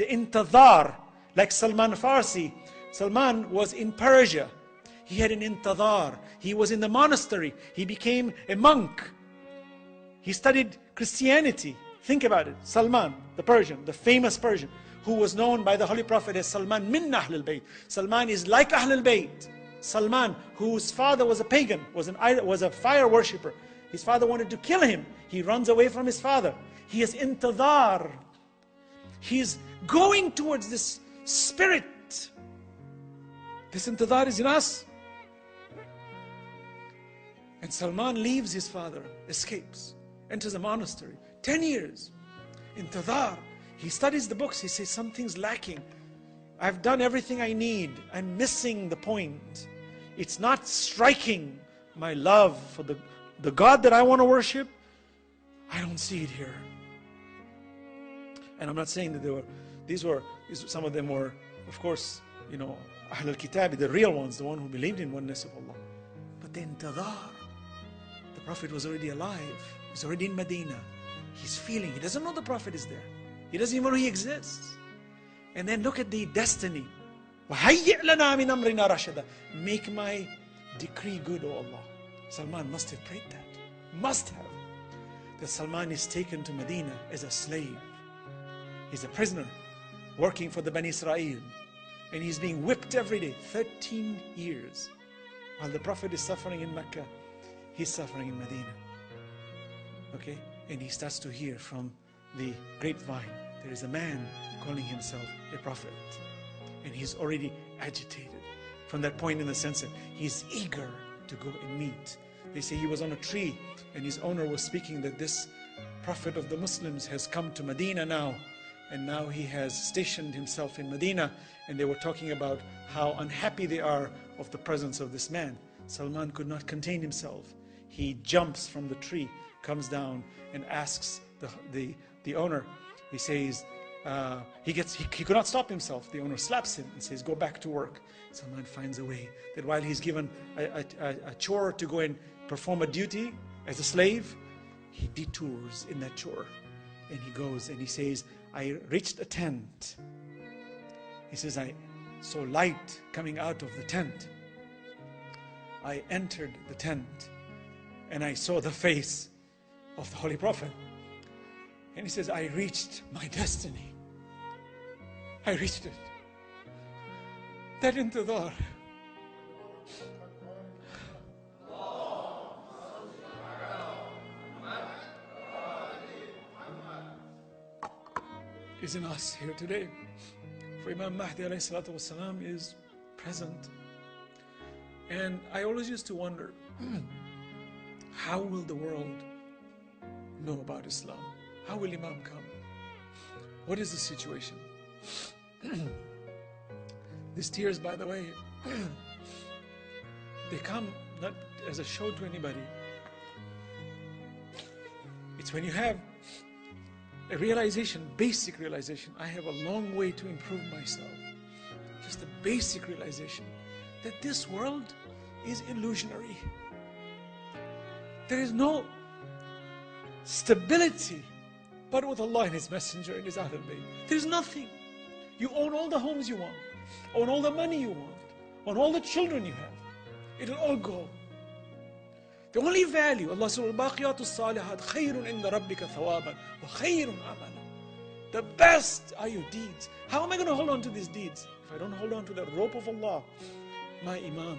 the intizar, like Salman Farsi. Salman was in Persia. He had an intizar. He was in the monastery. He became a monk. He studied Christianity. Think about it. Salman, the Persian, the famous Persian, who was known by the Holy Prophet as Salman min Ahlul Bayt. Salman is like Ahlul Bayt. Salman, whose father was a pagan, was a fire worshipper. His father wanted to kill him. He runs away from his father. He has intizar. He's going towards this spirit. This intizar is in us. And Salman leaves his father, escapes, enters a monastery. 10 years. Intizar. He studies the books. He says, something's lacking. I've done everything I need. I'm missing the point. It's not striking my love for the God that I want to worship. I don't see it here. And I'm not saying that some of them were, of course, Ahl al-Kitab, the real ones, the one who believed in oneness of Allah. But the intizar, the Prophet was already alive. He's already in Medina. He's feeling, he doesn't know the Prophet is there. He doesn't even know he exists. And then look at the destiny. وَهَيِّئْ لَنَا مِنْ أَمْرِنَا رَشَدًا. Make my decree good, O Allah. Salman must have prayed that. Must have. That Salman is taken to Medina as a slave. He's a prisoner working for the Bani Israel. And he's being whipped every day. 13 years. While the Prophet is suffering in Mecca, he's suffering in Medina. Okay? And he starts to hear from the grapevine, there is a man calling himself a prophet. And he's already agitated from that point, in the sense that he's eager to go and meet. They say he was on a tree and his owner was speaking that this prophet of the Muslims has come to Medina now. And now he has stationed himself in Medina. And they were talking about how unhappy they are of the presence of this man. Salman could not contain himself. He jumps from the tree, comes down and asks the owner. He says, he could not stop himself. The owner slaps him and says, go back to work. Salman finds a way that while he's given a chore to go and perform a duty as a slave, he detours in that chore. And he goes and he says, I reached a tent. He says, I saw light coming out of the tent. I entered the tent and I saw the face of the Holy Prophet. And he says, I reached my destiny. I reached it. That intizar. Is in us here today. For Imam Mahdi alayhi salatu wasalam is present. And I always used to wonder, how will the world know about Islam? How will Imam come? What is the situation? These tears, by the way, they come not as a show to anybody. It's when you have a realization, basic realization, I have a long way to improve myself. Just a basic realization that this world is illusionary. There is no stability but with Allah and His Messenger and His Ahlul Bayt. There is nothing. You own all the homes you want, own all the money you want, own all the children you have. It'll all go. The only value, Allah says, الْبَاقِيَاتُ الصَّالِحَاتُ خَيْرٌ عِنْدَ رَبِّكَ ثَوَابًا وَخَيْرٌ عَمَلًا. The best are your deeds. How am I going to hold on to these deeds? If I don't hold on to the rope of Allah, my Imam,